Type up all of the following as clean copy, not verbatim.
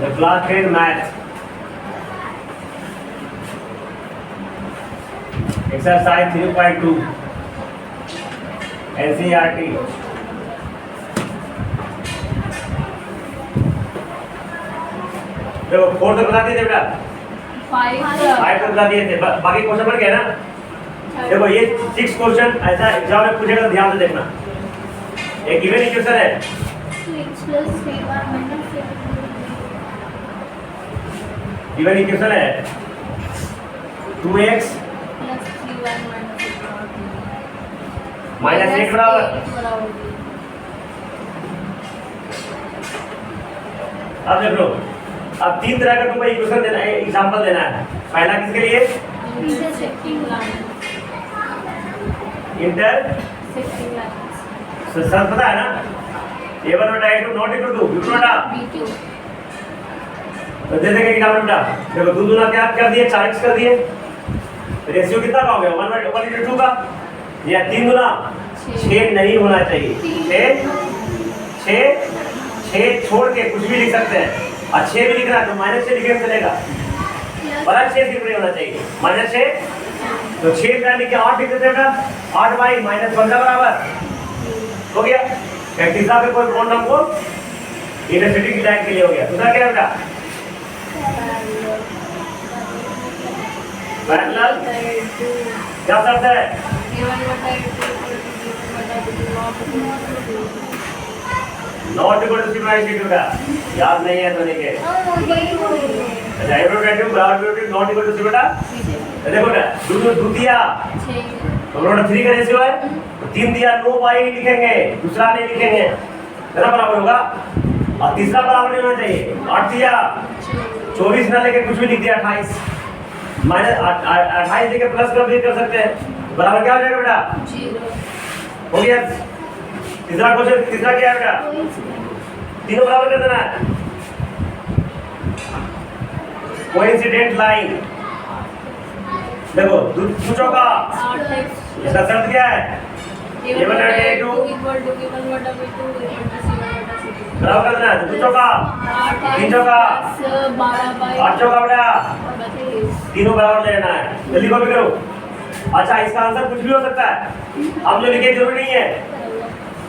Class 10 math exercise 3.2 NCERT. देखो 4 तक बता दिए थे बेटा, 5 तक बता दिए थे, बाकी क्वेश्चन बन गया ना। देखो ये 6 क्वेश्चन ऐसा एग्जाम में पूछेगा, ध्यान से देखना। एक गिवन इक्वेशन है, गिवन इक्वेशन है 2x -1 बराबर। अब देख लो, अब 3 तरह का तुमको इक्वेशन देना है, एग्जांपल देना है। पहला किसके लिए? Intersecting line. सर पता है ना, a1 बटा a2 not equal to b2 बटा b2। तो दे देंगे एग्जांपल बेटा। देखो 2 दूना क्या कर दिए, 4x कर दिए। रेशियो कितना का हो गया? 1/2 का। या 3 दूना 6 नहीं होना चाहिए। 6 छोड़ के कुछ भी लिख सकते हैं, और 6 भी लिखना है तो -6 लिखे चलेगा, बड़ा 6 सिर्फ नहीं होना चाहिए, -6। तो 6 का लिख के 8 लिख देते बेटा, 8 बाई -1 का बराबर हो गया। तीसरा पे कोई कौन हमको इंटरसेक्टिंग लाइन के लिए हो गया। दूसरा क्या है बेटा? पैरेलल। क्या शब्द है? नॉट इक्वल टू सिमिलरिटी का याद नहीं है तो लिखे। अच्छा एब्रोगेटिव ब्रैकेट नॉट इक्वल टू बेटा। देखो ना, द्वितीय तो 3 का रेशियो है, 3 दिया 9 बाई लिखेंगे, दूसरा नहीं लिखेंगे, कितना बराबर होगा? और तीसरा बराबर नहीं होना चाहिए। 8 दिया 24 ना लेके कुछ भी लिख दिया 28, -28 लेके प्लस कर भी कर सकते हैं, बराबर क्या हो जाएगा बेटा? 0 हो गया। तीसरा क्वेश्चन, तीसरा क्या है बेटा? तीनों बराबर कर देना है। Coincident line. देखो पूछो का इसका शर्त क्या है? a1 बटा a2 बराबर कर देना है। पूछो का 3 चौका 8 चौका बेटा, तीनों बराबर लेना है। जल्दी कॉपी करो। अच्छा इसका आंसर कुछ भी हो सकता है, आप जो लिखे जरूरी नहीं है,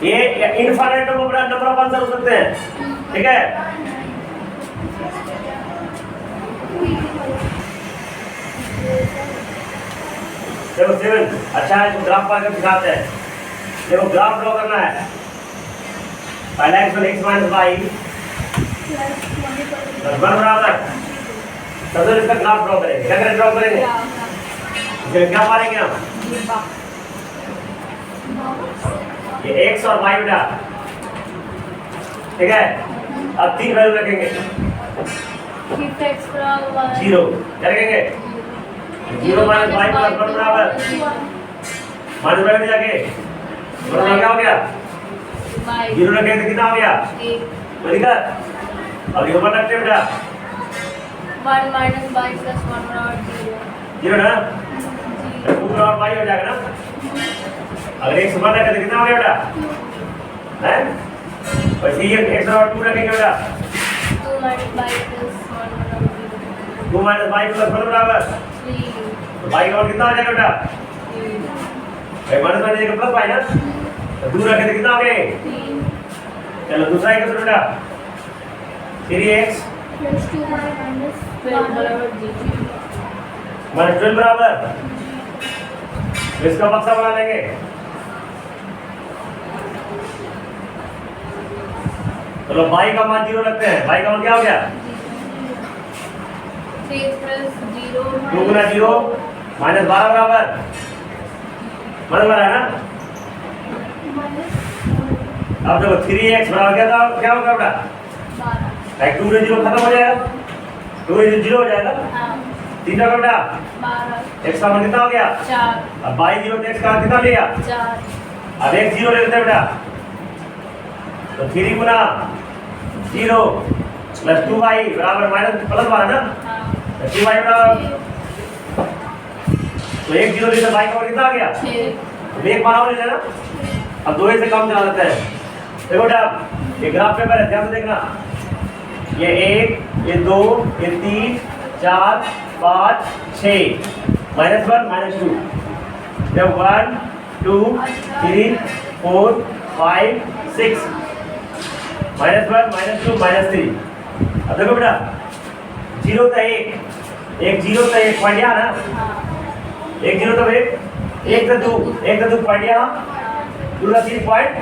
ये इनफाइनाइट नंबर ऑफ आंसर हो सकते हैं, ठीक है। देखो 7 अच्छा है, ग्राफ पर दिखाते हैं। देखो ग्राफ ड्रॉ करना है। पहला x -y बराबर, सबसे इसका ग्राफ ड्रॉ करेंगे। क्या करें? ड्रॉ करेंगे, क्या मारेंगे हम? ये x और y बेटा, ठीक है। अब 3 वैल्यू रखेंगे, 0 क्या रखेंगे? 0 -y + 1 बराबर -y में जाके बराबर क्या हो गया? 0 रखेंगे तो कितना हो गया? 1 लिखा। अब ये ऊपर रखते बेटा 1 - y + 1 बराबर 0 ना, 2 और y हो जाएगा ना। अगर x ऊपर रखे तो कितना हो गया बेटा? हैं? वैसे ये x और 2 रखेंगे बेटा, 2 - y + 1 बराबर 2 - y + 1 बराबर 3। तो y का मान कितना हो जाएगा बेटा? भाई माइनस वाले जगह प्लस y ना, तो दूर रखे तो कितना हो गया? 3। चलो दूसरा इक्वेशन बेटा, 3x + 2y - 12 बराबर 0। -12 बराबर, तो इसका बक्सा बना लेंगे। चलो y का मान 0 रखते हैं। y का मान क्या हो गया? 3 + 0 2 × 0 -12 बराबर, बराबर है ना। अब देखो 3x बराबर क्या होगा बेटा? 12। 2 में 0 खत्म हो जाएगा, 2 में 0 हो जाएगा। हाँ 3 का बेटा 12। x का मान कितना हो गया? 4। अब y 0 तो x का मान कितना लिया? 4। अब x 0 ले लेते हैं बेटा, तो 3 गुना 0 + 2y बराबर +12 ना, हाँ 3y बराबर, तो 1 0 लेते y का मान कितना आ गया? 6। तो 1 बराबर ले लेना। अब 2 से कम चला लेते हैं। देखो बेटा ये ग्राफ पेपर है, ध्यान से देखना। ये 1, ये 2, ये 3, 4, 5, 6 -1 -2 जब 1 2 3 4 5 6 -1 -2 -3 अब देखो बेटा 0 था 1 0 था 1 पॉइंट यहाँ ना 1 0 तो 1 था 2 पॉइंट यहाँ 2 था 3 पॉइंट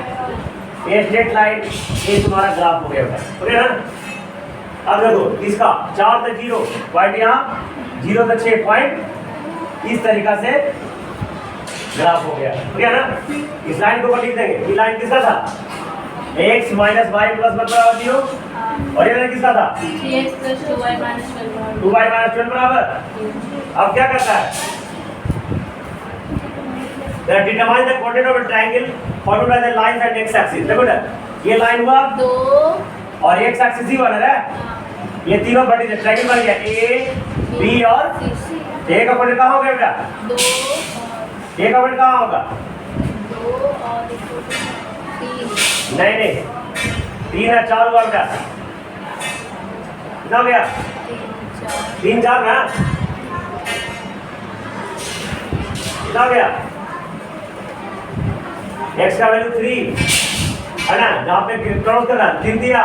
ये स्ट्रेट लाइन ये तुम्हारा ग्राफ हो गया हो गया ना। अब देखो इसका 4 था 0 पॉइंट यहाँ 0 था 6 पॉइंट इस तरीका से ग्राफ हो गया ना। इस लाइन को लिख देंगे ये लाइन किसका था x - y + 1 बराबर 0 और ये लाइन किसका था 3x + 2y - 12 2y - 12 बराबर। अब क्या करता है determine the coordinate of a triangle followed by the lines and x axis. देखो ना ये लाइन हुआ 2 और x एक्सिस ही बना रहा है ये तीनों बड़ी ट्रायंगल बन गया a b और a का पॉइंट कहां हो गया बेटा 2 a का पॉइंट कहां होगा 2 और 3 नहीं 3 है 4 हुआ बेटा कितना हो गया 3 4 ना कितना हो गया x का वैल्यू 3 है ना जहाँ पे क्रॉस कर रहा 3 दिया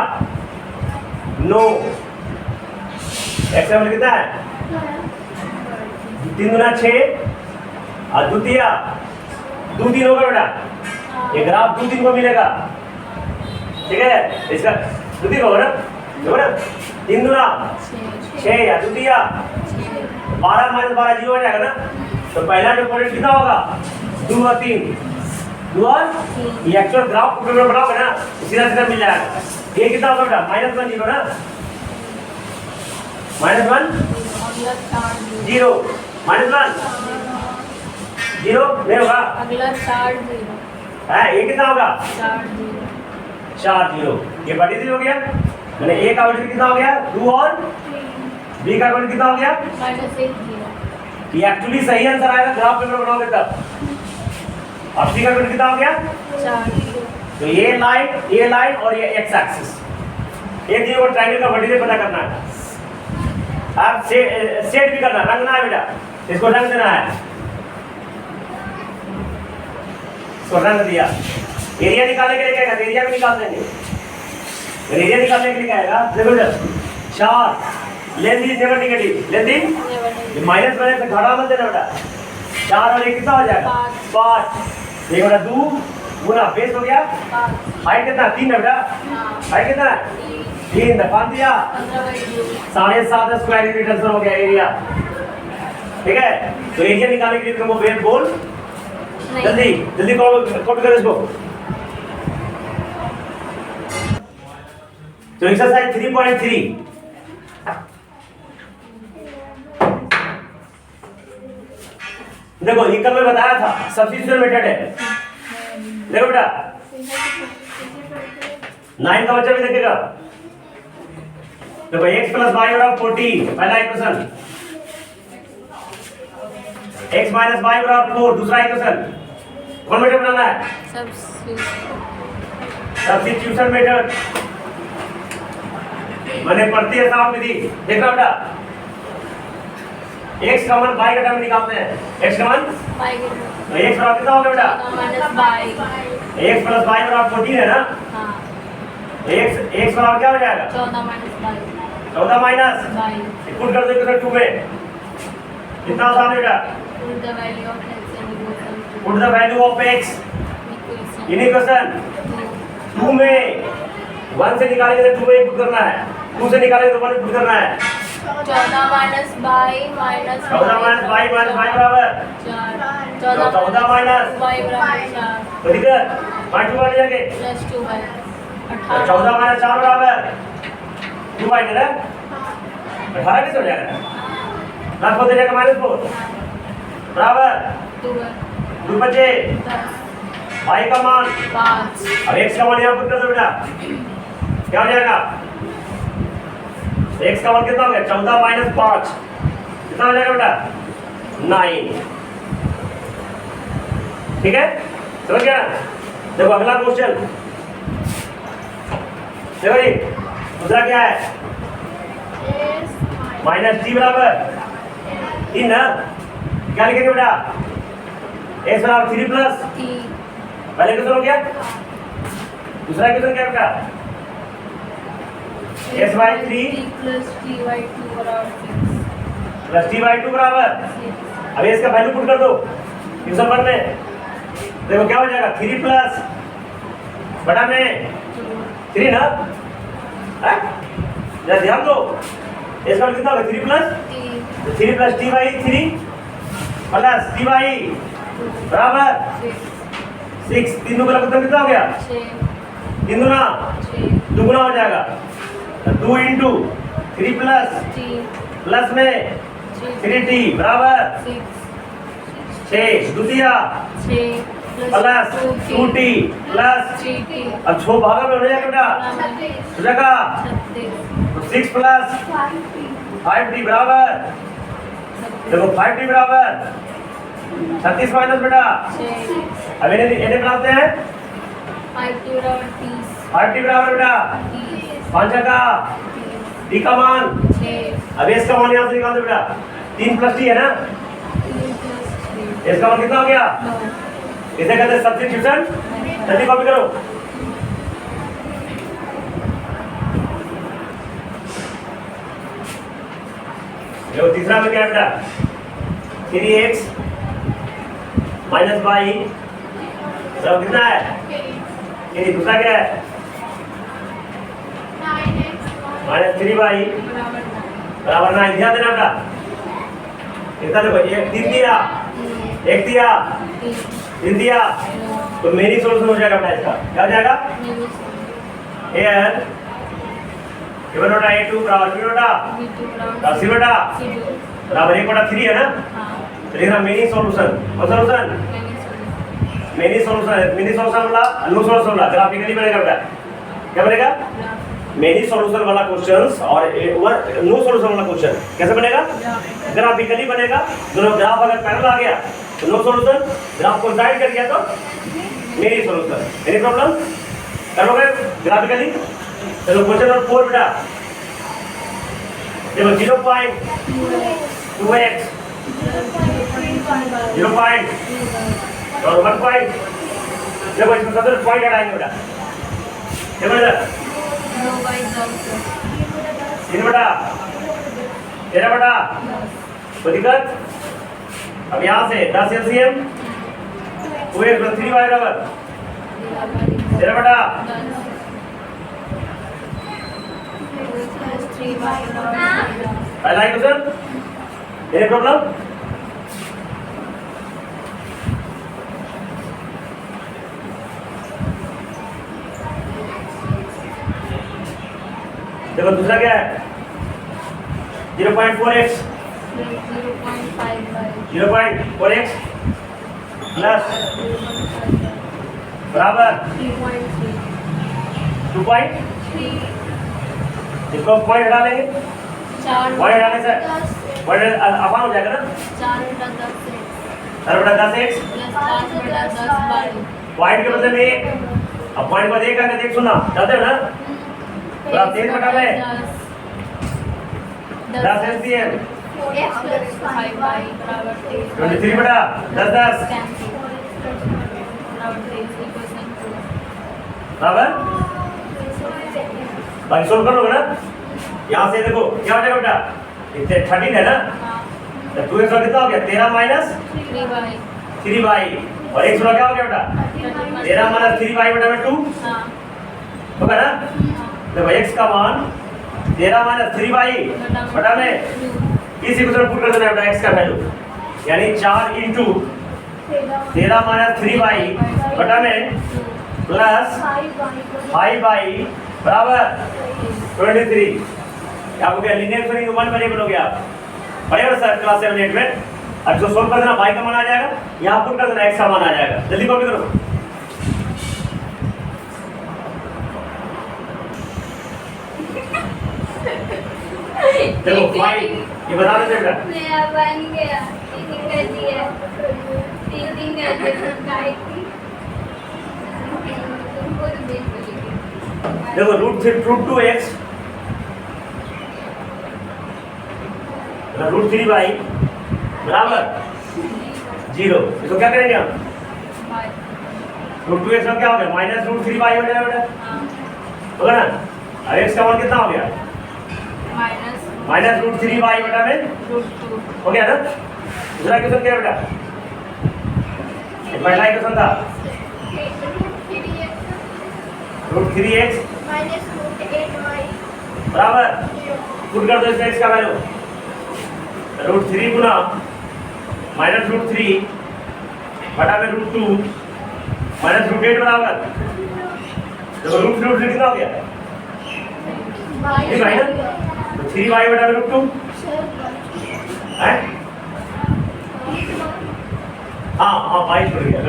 नो x का वैल्यू कितना है 3 गुना 6 और द्वितीय 2 3 होगा बेटा ये ग्राफ 2 3 को मिलेगा ठीक है इसका द्वितीय होगा ना देखो ना 3 गुना 6 या द्वितीय 12 - 12 0 हो जाएगा ना तो पहला जो पॉइंट कितना होगा 2 और 3 2 और ये एक्चुअल ग्राफ को पेपर बनाओगे ना सीधा सीधा मिल जाएगा ये कितना होगा बेटा -1 0 ना -1 अगला 4 0 -1 0 नहीं होगा अगला 4 0 है ये कितना होगा 4 0 4 0 ये बड़ी 3 हो गया मैंने a का वैल्यू कितना हो गया 2 और b का वैल्यू कितना हो गया -1 0 ये एक्चुअली सही आंसर आएगा ग्राफ पेपर बनाओगे तब अब c का वैल्यू कितना हो गया 4 0 तो ये लाइन और ये x एक्सिस एक ये वो ट्रायंगल का वर्टिकल पता करना है अब सेट भी करना रंगना है बेटा इसको रंग देना है इसको रंग दिया एरिया निकालने के लिए क्या कहेगा एरिया भी निकाल देंगे एरिया निकालने के लिए क्या आएगा देखो जब 4 length is never negative length is minus बने तो घटा मत देना बेटा 4 और 1 कितना हो जाएगा 5 ये बेटा 2 गुना बेस हो गया 5 हाइट कितना 3 है बेटा हाइट कितना 3 दफा दिया 7.5 स्क्वायर मीटर हो गया एरिया ठीक है तो एरिया निकालने के लिए तुमको वेट बोल जल्दी जल्दी कॉपी करो इसको तो एक्सरसाइज 3.3 देखो ये कल मैं बताया था सब्स्टिट्यूशन मेथड है देखो बेटा 9 का बच्चा भी देखेगा देखो x + y = 14 पहला इक्वेशन x - y = 4 दूसरा इक्वेशन कौन मेथड बनाना है सब्स्टिट्यूशन मेथड मैंने पढ़ती है साहब विधि देखना बेटा x का मान y का टर्म निकालते हैं x का मान तो x बराबर कितना होगा बेटा x + y = 14 है ना x बराबर क्या हो जाएगा 14 माइनस पुट कर दो इक्वेशन 2 में कितना आसान है बेटा put the value of x in equation 2 में 1 से निकालेंगे तो 2 में पुट करना है 2 से निकालेंगे तो 1 में पुट करना है 14 माइनस y बराबर 14 माइनस y बराबर 4 तो इधर 5 2 जाके प्लस 2y 14 माइनस 4 बराबर 2y ना 18 कैसे हो जाएगा ना को दे जाएगा -4 बराबर 2 बचे 10 y का मान 5 अब x का मान यहाँ पुट कर दो बेटा क्या हो जाएगा x का मान कितना हो गया 14 माइनस 5 कितना हो जाएगा बेटा 9 ठीक है समझ गया देखो अगला क्वेश्चन देखो जी दूसरा क्या है माइनस टी बराबर 3 ना, क्या लिखेंगे बेटा? एक्स बराबर 3 प्लस टी पहले क्वेश्चन हो गया, दूसरा क्वेश्चन क्या बेटा? X by 3 plus T by 2 बराबर 6 प्लस टी बाई 2 बराबर, अब इसका वैल्यू पुट कर दो क्वेश्चन वन में, देखो क्या हो जाएगा 3 प्लस बटा में 3 ना, है जरा ध्यान दो, इसका मतलब कितना होगा 3 plus T 3 plus T by 3 plus T by बराबर 6, तीन दुगुना मतलब कितना हो गया? 6 तीन दुना 6 दुगुना हो जाएगा, 2 इंटू 3 प्लस टी प्लस में 3t बराबर 6 द्वितीया 6 प्लस 2t प्लस 3t अब 6 भागा में हो जाएगा बेटा, 36 हो जाएगा 6 प्लस 5t बराबर, देखो 5t बराबर 36 माइनस बेटा, 6 अब इन्हें बनाते हैं 5t बराबर 30 5t बराबर बेटा 30 5 का t का मान, 6 अब इसका मान यहाँ से निकाल दो बेटा, 3 प्लस t है ना, 3 प्लस 3 इसका मान कितना हो गया? 9 इसे कहते हैं सब्स्टिट्यूशन, जल्दी कॉपी करो। देखो तीसरा में क्या है बेटा? 3x माइनस वाई सब कितना है? ये दूसरा क्या है? माइनस 3y बराबर 9, ध्यान देना बेटा, कितना देखो एक 3 दिया, एक दिया, 3 दिया, तो मेरी सोल्यूशन हो जाएगा बेटा, इसका क्या हो जाएगा? a1 a1 बटा a2 बराबर b बटा c बटा बराबर 1 बटा 3 है ना, तो लिखना मिनी सॉल्यूशन, और सॉल्यूशन मिनी सॉल्यूशन वाला नो सॉल्यूशन वाला ग्राफिकली बनेगा बेटा, क्या बनेगा? मिनी सॉल्यूशन वाला क्वेश्चंस और नो सॉल्यूशन वाला क्वेश्चन कैसे बनेगा? ग्राफिकली बनेगा, दोनों ग्राफ अगर पैरेलल आ गया तो नो सॉल्यूशन, ग्राफ को साइड कर गया तो मिनी सॉल्यूशन। Any problem? करोगे ग्राफिकली? चलो क्वेश्चन नंबर 4 बेटा, देखो 0.2x 0. और 1 पॉइंट, देखो इसमें सबसे पॉइंट हटाएंगे बेटा, देखो इधर 3 बटा 13 बटा, कोई दिक्कत? अब यहाँ से 10 एलसीएम 2x प्लस 3y बराबर 13 बटा, पहला ही क्वेश्चन, एनी प्रॉब्लम? देखो दूसरा क्या है? 0.4x 0.4x प्लस बराबर 2 पॉइंट, इसको पॉइंट हटा लेंगे, पॉइंट हटाने से पॉइंट आसान हो जाएगा ना, 4 बटा 10x पॉइंट के बदले में 1, अब पॉइंट को 1 करके देख सुनना चाहते हो ना, तो आप 3 बटा में 10 एलसीएम 23 बटा 10 बराबर, बाकी सोल्व कर लोगे ना, यहाँ से देखो क्या हो जाएगा बेटा, इतने 13 है ना, तो 2x का कितना हो गया? 13 माइनस 3y, और x का क्या हो गया बेटा? 13 माइनस 3y बटा में 2 होगा ना, देखो x का मान 13 माइनस 3y बटा में इसी को पुट कर देना बेटा, x का वैल्यू यानी 4 इंटू 13 माइनस 3y बटा में प्लस 5y बराबर 23, आपको क्या लीनियर इक्वेशन वन वेरिएबल हो गया, बढ़िया सर क्लास 7 8 में। अब जो सोल्व कर देना y का मान आ जाएगा, यहाँ पुट कर देना x का मान आ जाएगा, जल्दी कॉपी करो। देखो y ये बता देते बेटा, मेरा बन गया, तीन कर दिया, तीन कर दिया, गाइड की तुमको तो देख लीजिए। देखो √2x √3 बराबर 0। इसको क्या करेंगे हम? √2x का क्या हो गया? -√3y हो जाएगा बेटा, होगा ना? अब x का मान कितना हो गया? -√3y बटा में हो गया ना? दूसरा क्वेश्चन क्या है बेटा? पहला क्वेश्चन था √3x बराबर पुट कर दो इसमें x का वैल्यू √3 गुना -√3 बटा में √2 -√8 बराबर देखो √3 कितना हो गया? 3 भाई ना, तो 3y बटा में √2 है। हाँ 22 पड़ गया,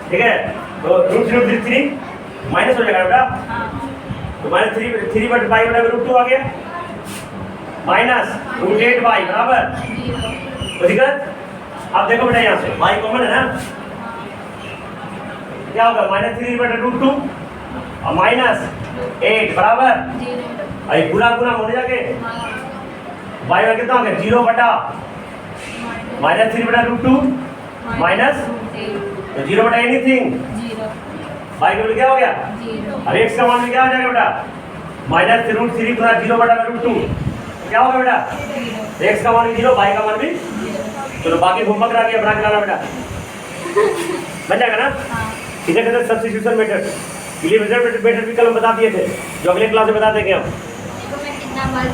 ठीक है। तो √3 माइनस हो जाएगा बेटा, तो -3 बटा 5 बटा में √2 आ गया -√8y बराबर तो दिक्कत। अब देखो बेटा यहाँ से y कॉमन है ना, क्या होगा? -3 बटा √2 और -8 बराबर अरे पूरा गुना होने जाके y का कितना हो गया? 0 बटा -3 बटा √2 माइनस तो 0 बटा एनीथिंग y का क्या हो गया? अब x का मान क्या हो जाएगा बेटा? -√3 गुना 0 बटा √2 क्या होगा बेटा? x का मान भी 0, y का मान भी। चलो बाकी होमवर्क रह गया, बना के लाना बेटा, बन जाएगा ना? इसे कहते हैं सब्स्टिट्यूशन मेथड। ये मेथड भी कल हम बता दिए थे, जो अगले क्लास में बता देंगे हम। देखो मैं कितना बार